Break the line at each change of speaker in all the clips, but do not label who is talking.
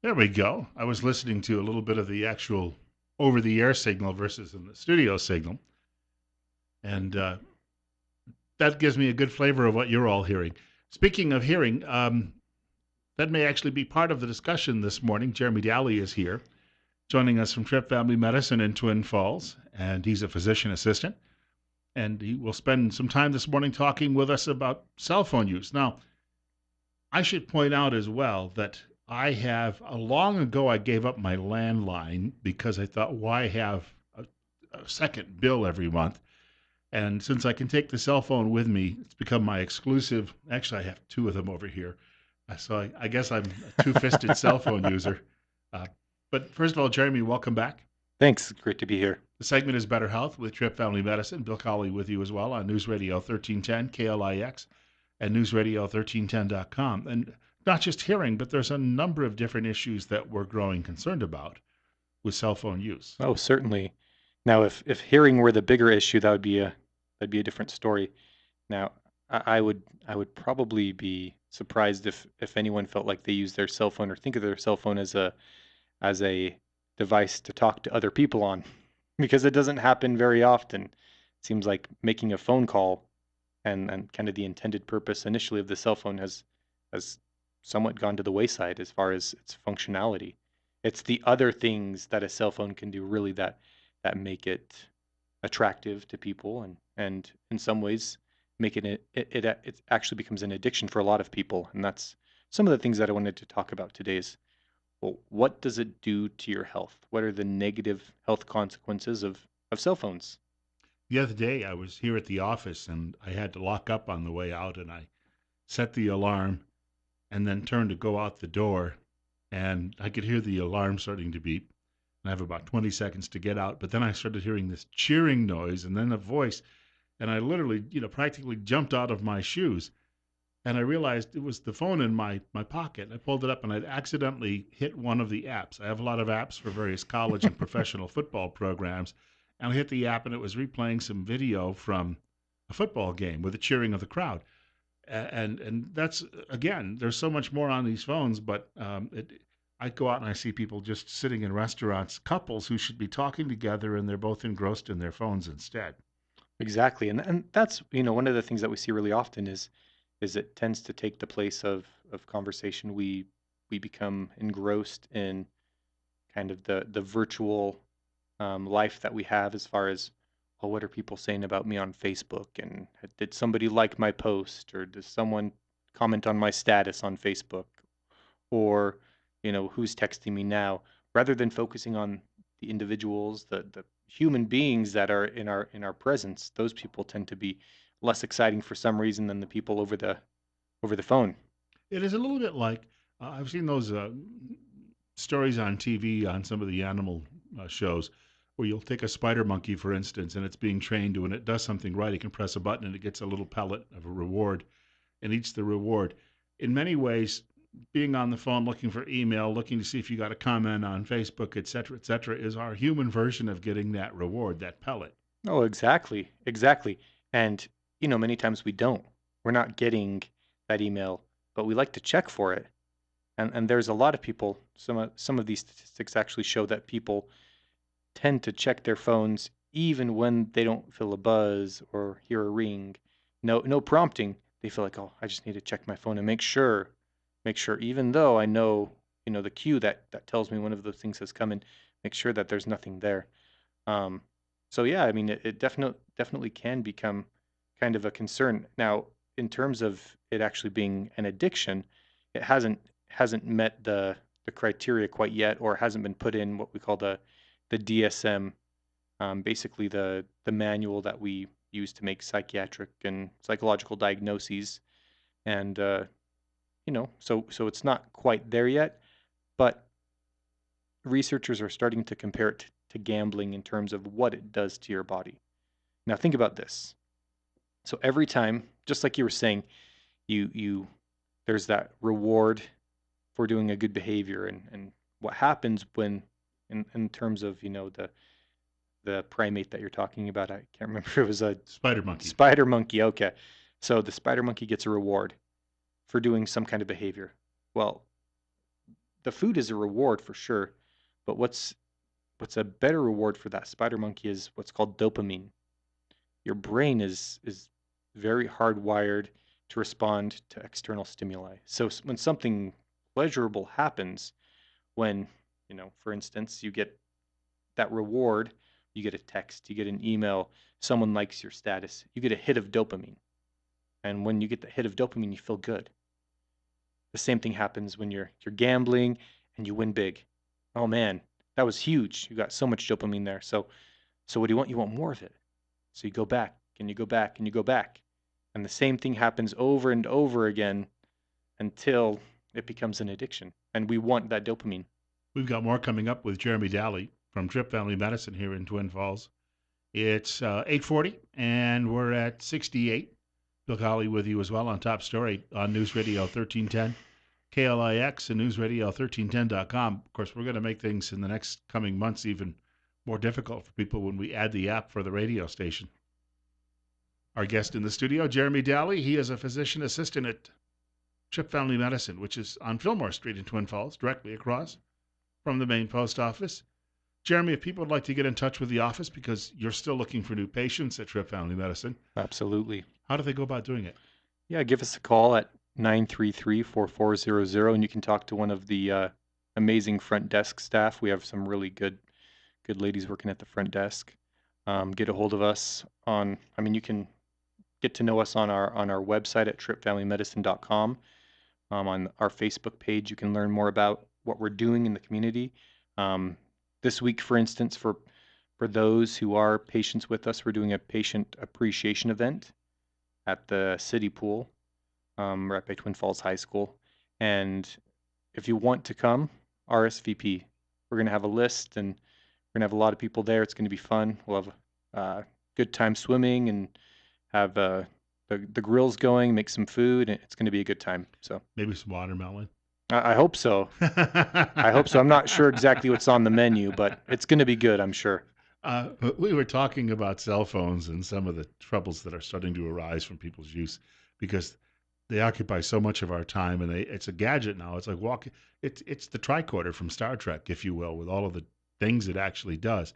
There we go. I was listening to a little bit of the actual over the air signal versus in the studio signal. And that gives me a good flavor of what you're all hearing. Speaking of hearing, that may actually be part of the discussion this morning. Jeremy Dalley is here, joining us from Trip Family Medicine in Twin Falls, and he's a physician assistant. And he will spend some time this morning talking with us about cell phone use. Now, I should point out as well that long ago, I gave up my landline because I thought, why have a second bill every month? And since I can take the cell phone with me, it's become my exclusive. Actually, I have two of them over here. So I guess I'm a two fisted cell phone user. Uh, but first of all, Jeremy, welcome back.
Thanks. Great to be here.
The segment is Better Health with Trip Family Medicine. Bill Colley with you as well on News Radio 1310 KLIX and newsradio1310.com. And not just hearing, but there's a number of different issues that we're growing concerned about with cell phone use.
Oh, certainly. Now, if hearing were the bigger issue, that'd be a different story. Now, I would probably be surprised if anyone felt like they use their cell phone or think of their cell phone as a device to talk to other people on, because it doesn't happen very often. It seems like making a phone call and kind of the intended purpose initially of the cell phone has somewhat gone to the wayside as far as its functionality. It's the other things that a cell phone can do really that make it attractive to people and in some ways make it actually becomes an addiction for a lot of people. And that's some of the things that I wanted to talk about today is, well, what does it do to your health? What are the negative health consequences of cell phones?
The other day, I was here at the office and I had to lock up on the way out, and I set the alarm and then turned to go out the door, and I could hear the alarm starting to beep. And I have about 20 seconds to get out, but then I started hearing this cheering noise and then a voice, and I literally, practically jumped out of my shoes. And I realized it was the phone in my pocket. I pulled it up and I'd accidentally hit one of the apps. I have a lot of apps for various college and professional football programs. And I hit the app and it was replaying some video from a football game with the cheering of the crowd. And that's, again, there's so much more on these phones, but I go out and I see people just sitting in restaurants, couples who should be talking together, and they're both engrossed in their phones instead.
Exactly. And that's, one of the things that we see really often is it tends to take the place of conversation. We become engrossed in kind of the virtual life that we have as far as, oh, what are people saying about me on Facebook? And did somebody like my post? Or does someone comment on my status on Facebook? Or, who's texting me now? Rather than focusing on the individuals, the human beings that are in our presence, those people tend to be less exciting for some reason than the people over the phone.
It is a little bit like I've seen those stories on TV on some of the animal shows where you'll take a spider monkey, for instance, and it's being trained to, and it does something right. It can press a button and it gets a little pellet of a reward and eats the reward. In many ways, being on the phone, looking for email, looking to see if you got a comment on Facebook, et cetera, is our human version of getting that reward, that pellet.
Oh, exactly, exactly. And many times we don't. We're not getting that email, but we like to check for it. And there's a lot of people. Some of these statistics actually show that people tend to check their phones even when they don't feel a buzz or hear a ring. No prompting. They feel like, oh, I just need to check my phone and make sure, even though I know, the cue that tells me one of those things has come in, make sure that there's nothing there. Um, so yeah, I mean, it definitely can become kind of a concern. Now, in terms of it actually being an addiction, it hasn't met the criteria quite yet, or hasn't been put in what we call the DSM, basically the manual that we use to make psychiatric and psychological diagnoses. And so it's not quite there yet, but researchers are starting to compare it to gambling in terms of what it does to your body. Now think about this. So every time, just like you were saying, you there's that reward for doing a good behavior, and what happens when in terms of the primate that you're talking about. I can't remember if it was a
Spider monkey.
spider monkey. Okay, so the spider monkey gets a reward for doing some kind of behavior. Well, the food is a reward for sure, but what's a better reward for that spider monkey is what's called dopamine. Your brain is very hardwired to respond to external stimuli. So when something pleasurable happens, when, for instance, you get that reward, you get a text, you get an email, someone likes your status, you get a hit of dopamine. And when you get the hit of dopamine, you feel good. The same thing happens when you're gambling and you win big. Oh man, that was huge. You got so much dopamine there. So what do you want? You want more of it. So you go back and you go back and you go back. And the same thing happens over and over again until it becomes an addiction. And we want that dopamine.
We've got more coming up with Jeremy Dalley from Trip Family Medicine here in Twin Falls. It's 8:40, and we're at 68. Bill Colley with you as well on Top Story on News Radio 1310, KLIX, and News Radio 1310.com. Of course, we're going to make things in the next coming months even more difficult for people when we add the app for the radio station. Our guest in the studio, Jeremy Dalley. He is a physician assistant at Trip Family Medicine, which is on Fillmore Street in Twin Falls, directly across from the main post office. Jeremy, if people would like to get in touch with the office because you're still looking for new patients at Trip Family Medicine,
Absolutely.
how do they go about doing it?
Yeah, give us a call at 933-4400 and you can talk to one of the amazing front desk staff. We have some really good ladies working at the front desk. Get a hold of us you can get to know us on our website at tripfamilymedicine.com. On our Facebook page, you can learn more about what we're doing in the community. This week, for instance, for those who are patients with us, we're doing a patient appreciation event at the city pool, right by Twin Falls High School. And if you want to come, RSVP. We're going to have a list, and we're going to have a lot of people there. It's going to be fun. We'll have a good time swimming and have the grills going, make some food, and it's going to be a good time. So
Maybe some watermelon.
I hope so. I hope so. I'm not sure exactly what's on the menu, but it's going to be good, I'm sure.
We were talking about cell phones and some of the troubles that are starting to arise from people's use because they occupy so much of our time, and it's a gadget now. It's like walking. It's the tricorder from Star Trek, if you will, with all of the things it actually does.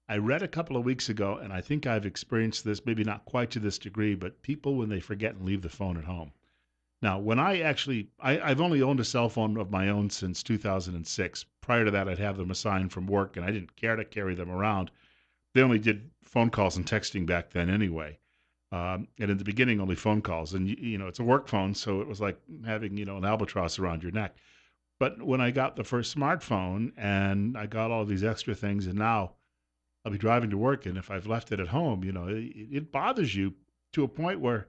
I read a couple of weeks ago, and I think I've experienced this, maybe not quite to this degree, but people when they forget and leave the phone at home. Now, when I've only owned a cell phone of my own since 2006. Prior to that, I'd have them assigned from work, and I didn't care to carry them around. They only did phone calls and texting back then anyway. And in the beginning, only phone calls. And, it's a work phone, so it was like having, an albatross around your neck. But when I got the first smartphone and I got all these extra things, and now I'll be driving to work, and if I've left it at home, it bothers you to a point where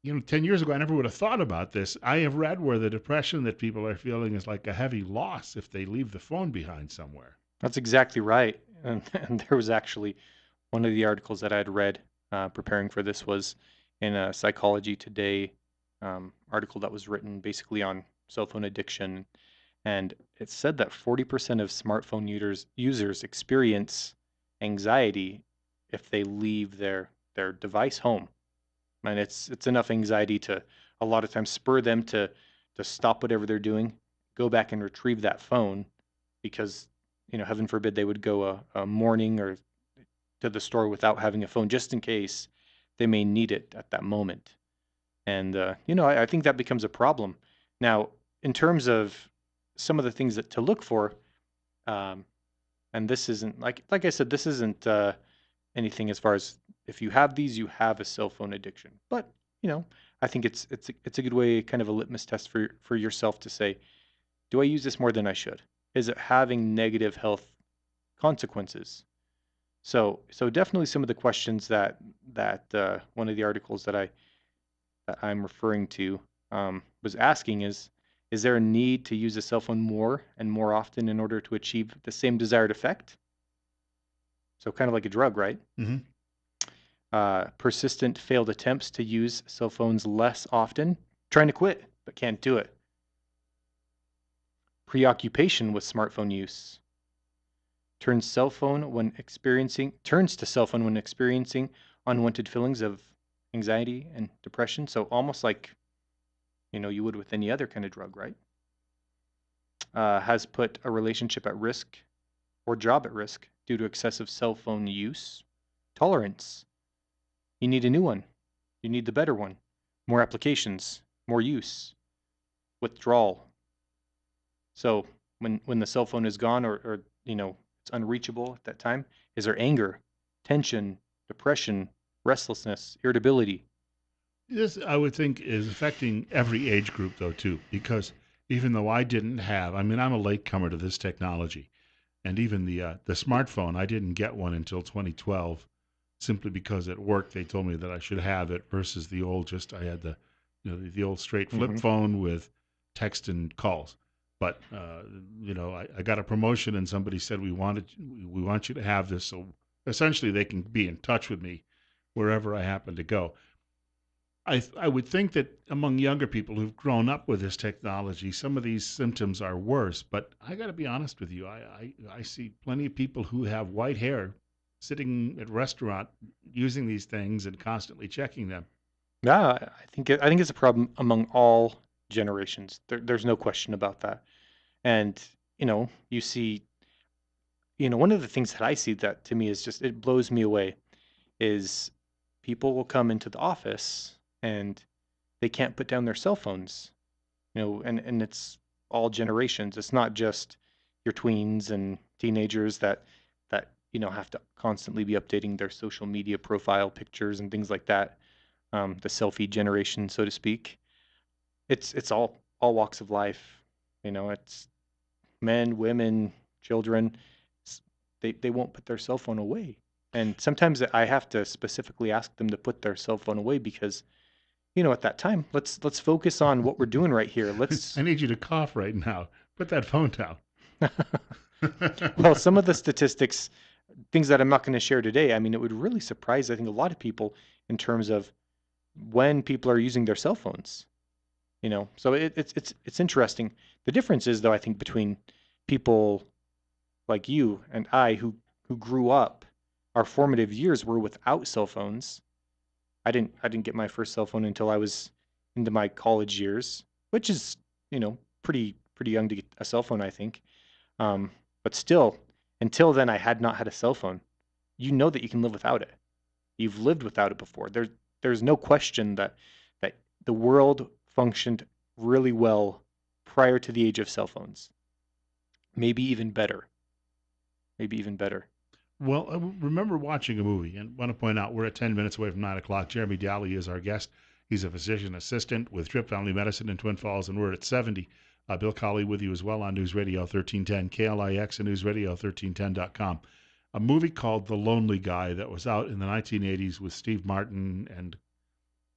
10 years ago, I never would have thought about this. I have read where the depression that people are feeling is like a heavy loss if they leave the phone behind somewhere.
That's exactly right. And there was actually one of the articles that I had read preparing for this was in a Psychology Today article that was written basically on cell phone addiction. And it said that 40% of smartphone users experience anxiety if they leave their device home. And it's enough anxiety to a lot of times spur them to stop whatever they're doing, go back and retrieve that phone because, heaven forbid they would go a morning or to the store without having a phone just in case they may need it at that moment. And, I think that becomes a problem. Now, in terms of some of the things that to look for, and this isn't, like I said, this isn't anything as far as if you have these, you have a cell phone addiction. But, I think it's a good way, kind of a litmus test for yourself to say, do I use this more than I should? Is it having negative health consequences? So definitely some of the questions that one of the articles that I'm referring to was asking is there a need to use a cell phone more and more often in order to achieve the same desired effect? So kind of like a drug, right?
Mm-hmm.
Persistent failed attempts to use cell phones less often, trying to quit but can't do it. Preoccupation with smartphone use. Turns to cell phone when experiencing unwanted feelings of anxiety and depression. So almost like you would with any other kind of drug, right? has put a relationship at risk or job at risk due to excessive cell phone use. Tolerance. You need a new one. You need the better one. More applications, more use. Withdrawal. So when the cell phone is gone or it's unreachable at that time, is there anger, tension, depression, restlessness, irritability?
This, I would think, is affecting every age group, though, too, because even though I didn't have, I mean, I'm a latecomer to this technology, and even the smartphone, I didn't get one until 2012, simply because at work they told me that I should have it versus the old, just I had the old straight flip
Mm-hmm.
phone with text and calls. But I got a promotion, and somebody said we want you to have this, so essentially they can be in touch with me wherever I happen to go. I would think that among younger people who've grown up with this technology, some of these symptoms are worse. But I got to be honest with you, I see plenty of people who have white hair sitting at restaurant using these things and constantly checking them.
Yeah, I think it's a problem among all generations. There's no question about that. And you see, one of the things that I see that to me is just it blows me away is people will come into the office and they can't put down their cell phones. And it's all generations. It's not just your tweens and teenagers that have to constantly be updating their social media profile pictures and things like that. The selfie generation, so to speak. It's all walks of life. It's men, women, children. They won't put their cell phone away. And sometimes I have to specifically ask them to put their cell phone away because, at that time, let's focus on what we're doing right here.
I
Let's
need you to cough right now. Put that phone down.
Well, some of the statistics, things that I'm not going to share today, I mean, it would really surprise, I think, a lot of people in terms of when people are using their cell phones. So it's interesting. The difference is, though, I think between people like you and I who grew up, our formative years were without cell phones. I didn't get my first cell phone until I was into my college years, which is pretty young to get a cell phone, I think. Um, but still, until then, I had not had a cell phone. You know that you can live without it. You've lived without it before. There's no question that the world functioned really well prior to the age of cell phones. Maybe even better. Maybe even better.
Well, I remember watching a movie, and want to point out we're at 10 minutes away from 9 o'clock. Jeremy Dalley is our guest. He's a physician assistant with Trip Family Medicine in Twin Falls, and we're at 70. Bill Colley with you as well on News Radio 1310, KLIX, and newsradio1310.com. A movie called The Lonely Guy that was out in the 1980s with Steve Martin and a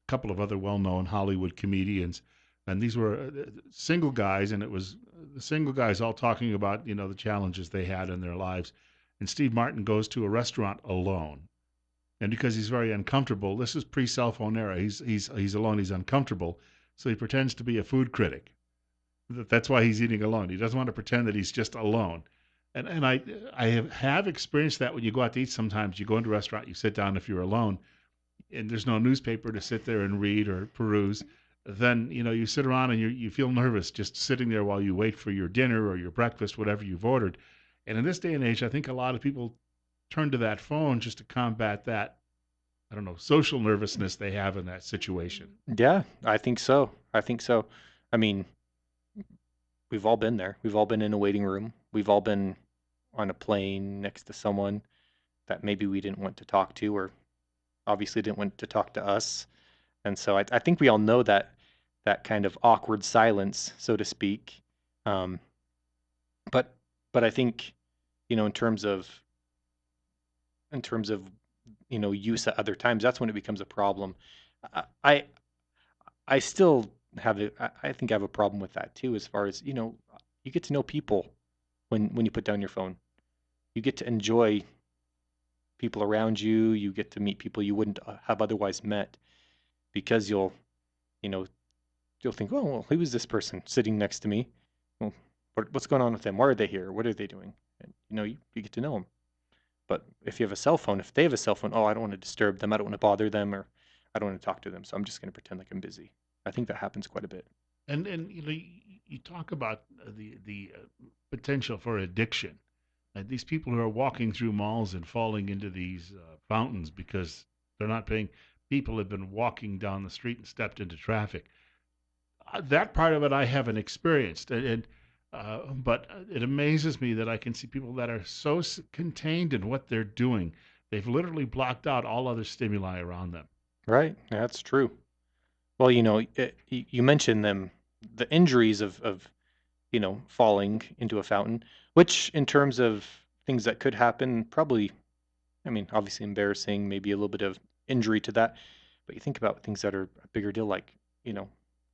couple of other well known Hollywood comedians. And these were single guys, and it was the single guys all talking about, the challenges they had in their lives. And Steve Martin goes to a restaurant alone. And because he's very uncomfortable, this is pre-cell phone era. He's alone. He's uncomfortable, so he pretends to be a food critic. That's why he's eating alone. He doesn't want to pretend that he's just alone. And I have experienced that when you go out to eat. Sometimes you go into a restaurant, you sit down if you're alone, and there's no newspaper to sit there and read or peruse. Then you sit around and you feel nervous just sitting there while you wait for your dinner or your breakfast, whatever you've ordered. And in this day and age, I think a lot of people turn to that phone just to combat that, I don't know, social nervousness they have in that situation.
Yeah, I think so. I think so. I mean, we've all been there. We've all been in a waiting room. We've all been on a plane next to someone that maybe we didn't want to talk to or obviously didn't want to talk to us. And so I think we all know that kind of awkward silence, so to speak. Um, but but I think in terms of use at other times, that's when it becomes a problem. I I, I still I think I have a problem with that too, as far as you get to know people when you put down your phone. You get to enjoy people around you. You get to meet people you wouldn't have otherwise met because you know you'll think, oh, well, who is this person sitting next to me? Well, what's going on with them? Why are they here? What are they doing? And you get to know them. But if you have a cell phone, if they have a cell phone, oh, I don't want to disturb them. I don't want to bother them, or I don't want to talk to them. So I'm just going to pretend like I'm busy. I think that happens quite a bit.
And you talk about the potential for addiction. These people who are walking through malls and falling into these fountains because they're not paying. People have been walking down the street and stepped into traffic. That part of it I haven't experienced, but it amazes me that I can see people that are so contained in what they're doing. They've literally blocked out all other stimuli around them.
Right? That's true. Well, you mentioned them, the injuries of falling into a fountain, which in terms of things that could happen, probably, I mean, obviously embarrassing, maybe a little bit of injury to that. But you think about things that are a bigger deal, like, you know,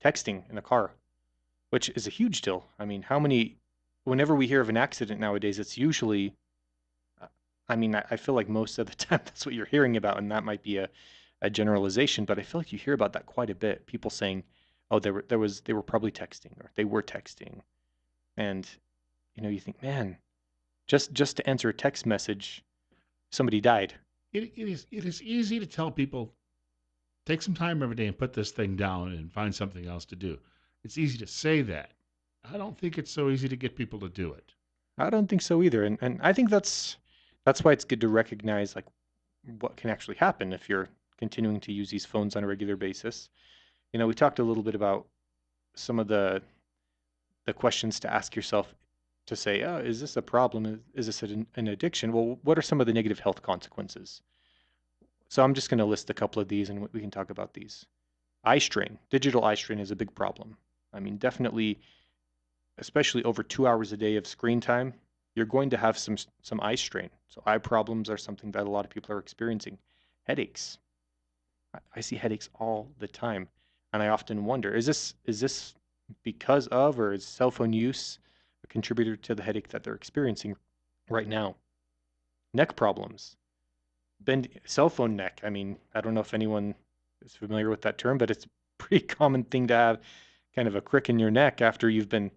texting in a car, which is a huge deal. I mean, whenever we hear of an accident nowadays, it's usually, uh, I mean, I feel like most of the time that's what you're hearing about, and that might be a generalization, but I feel like you hear about that quite a bit. People saying, "Oh, they were probably texting, or they were texting," and you think, man, just to answer a text message, somebody died.
It is easy to tell people take some time every day and put this thing down and find something else to do. It's easy to say that. I don't think it's so easy to get people to do it.
I don't think so either, and I think that's why it's good to recognize like what can actually happen if you're continuing to use these phones on a regular basis. We talked a little bit about some of the questions to ask yourself to say, oh, is this a problem? Is this an addiction? Well, what are some of the negative health consequences? So I'm just going to list a couple of these and we can talk about these. Eye strain, digital eye strain is a big problem. I mean, definitely, especially over 2 hours a day of screen time, you're going to have some eye strain. So eye problems are something that a lot of people are experiencing. Headaches. I see headaches all the time, and I often wonder, is this because of or is cell phone use a contributor to the headache that they're experiencing right now? Neck problems. Cell phone neck. I mean, I don't know if anyone is familiar with that term, but it's a pretty common thing to have kind of a crick in your neck after you've been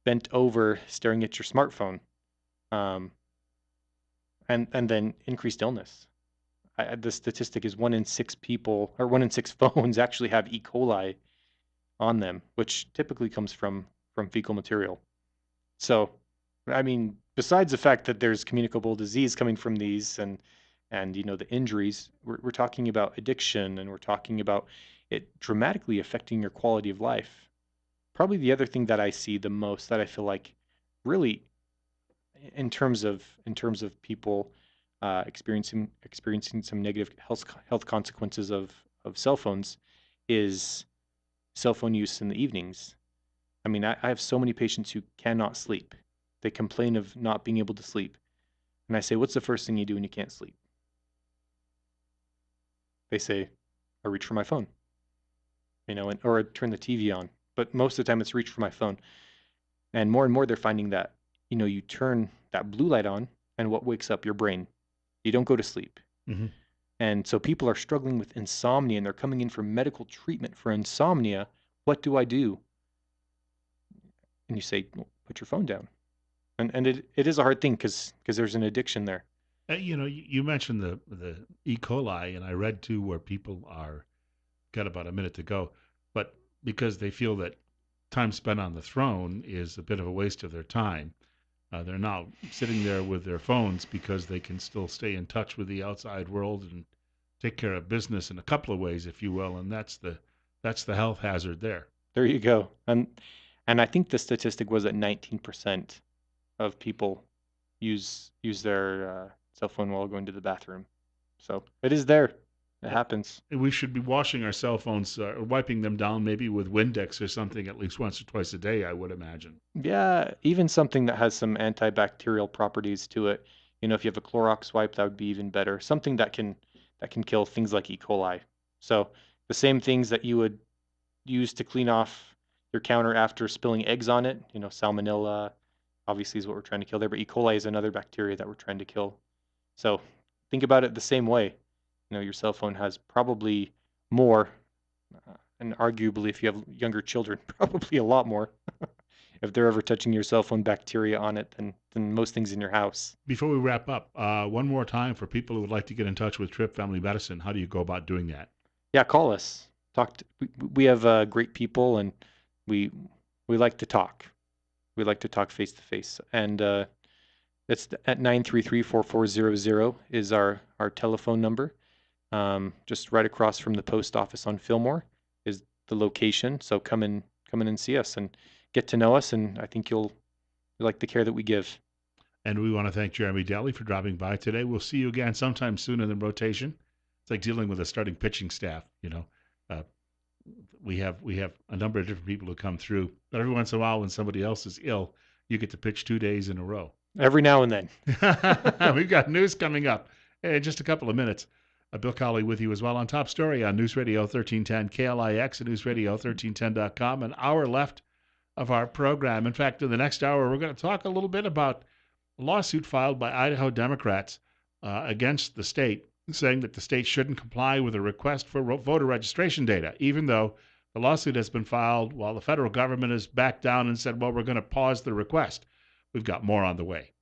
bent over staring at your smartphone. Um, and then increased illness. The statistic is 1 in 6 people or 1 in 6 phones actually have E. coli on them, which typically comes from fecal material. So, I mean, besides the fact that there's communicable disease coming from these and the injuries, we're talking about addiction and we're talking about it dramatically affecting your quality of life. Probably the other thing that I see the most that I feel like really in terms of people experiencing some negative health consequences of cell phones is cell phone use in the evenings. I mean, I have so many patients who cannot sleep. They complain of not being able to sleep. And I say, what's the first thing you do when you can't sleep? They say, I reach for my phone, or I turn the TV on. But most of the time it's reach for my phone. And more they're finding that, you turn that blue light on and what wakes up your brain? You don't go to sleep.
Mm-hmm.
And so people are struggling with insomnia and they're coming in for medical treatment for insomnia. What do I do? And you say, well, put your phone down. And it is a hard thing because there's an addiction there.
You mentioned the E. coli, and I read too where people are got about a minute to go, but because they feel that time spent on the throne is a bit of a waste of their time, they're now sitting there with their phones because they can still stay in touch with the outside world and take care of business in a couple of ways, if you will, and that's the health hazard there.
There you go. And I think the statistic was that 19% of people use their cell phone while going to the bathroom. So it is there. It happens.
We should be washing our cell phones, or wiping them down maybe with Windex or something at least once or twice a day, I would imagine.
Yeah, even something that has some antibacterial properties to it. If you have a Clorox wipe, that would be even better. Something that can kill things like E. coli. So the same things that you would use to clean off your counter after spilling eggs on it, salmonella obviously is what we're trying to kill there, but E. coli is another bacteria that we're trying to kill. So think about it the same way. Your cell phone has probably more, and arguably if you have younger children, probably a lot more if they're ever touching your cell phone bacteria on it than most things in your house.
Before we wrap up, one more time for people who would like to get in touch with Trip Family Medicine, how do you go about doing that?
Yeah, call us. We have great people, and we We like to talk. We like to talk face to face. And it's at 933-4400 is our telephone number. Just right across from the post office on Fillmore is the location. So come in and see us and get to know us. And I think you'll like the care that we give.
And we want to thank Jeremy Dalley for dropping by today. We'll see you again sometime soon in the rotation. It's like dealing with a starting pitching staff. Uh, we have a number of different people who come through, but every once in a while, when somebody else is ill, you get to pitch 2 days in a row.
Every now and then.
We've got news coming up in just a couple of minutes. Bill Colley with you as well on Top Story on News Radio 1310 KLIX and newsradio1310.com. An hour left of our program. In fact, in the next hour, we're going to talk a little bit about a lawsuit filed by Idaho Democrats against the state, saying that the state shouldn't comply with a request for voter registration data, even though the lawsuit has been filed while the federal government has backed down and said, well, we're going to pause the request. We've got more on the way.